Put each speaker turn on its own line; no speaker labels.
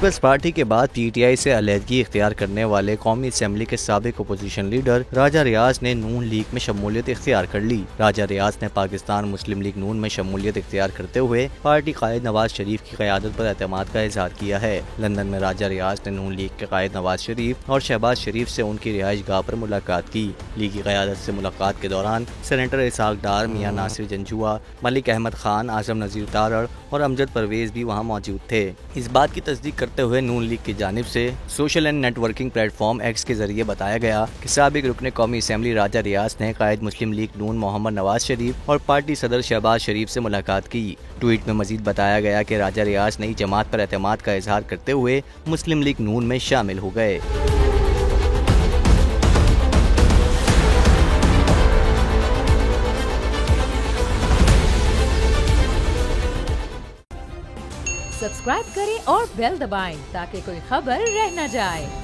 Peoples party के बाद PTI से अलहदगी इख्तियार करने वाले कौमी असम्बली के साबिक अपोजिशन लीडर राजा रियाज ने नून लीग में शमूलियत इख्तियार कर ली। राजा रियाज ने पाकिस्तान मुस्लिम लीग नून में शमूलियत इख्तियार करते हुए पार्टी कायद नवाज शरीफ की क़यादत पर एतमाद का इजहार किया है। लंदन में राजा रियाज ने नून लीग के कायद नवाज शरीफ और शहबाज शरीफ से उनकी रिहाइश गाह पर मुलाकात की। लीगी क़यादत से मुलाकात के दौरान सेनेटर इसाक डार, मियां नासिर जंजुआ, मलिक अहमद खान, आजम नज़ीर तारड़ और अमजद परवेज भी वहाँ मौजूद थे। इस बात की तस्दीक करते हुए नून लीग की जानिब से social and networking platform x के जरिए बताया गया कि साबिक रुकने कौमी असम्बली राजा रियाज ने कायद मुस्लिम लीग नून मोहम्मद नवाज शरीफ और पार्टी सदर शहबाज शरीफ से मुलाकात की। ट्वीट में मजीद बताया गया कि राजा रियाज नई जमात पर एतमाद का इजहार करते हुए मुस्लिम लीग नून में शामिल हो गए।
सब्सक्राइब करें और बेल दबाएं ताकि कोई खबर रह न जाए।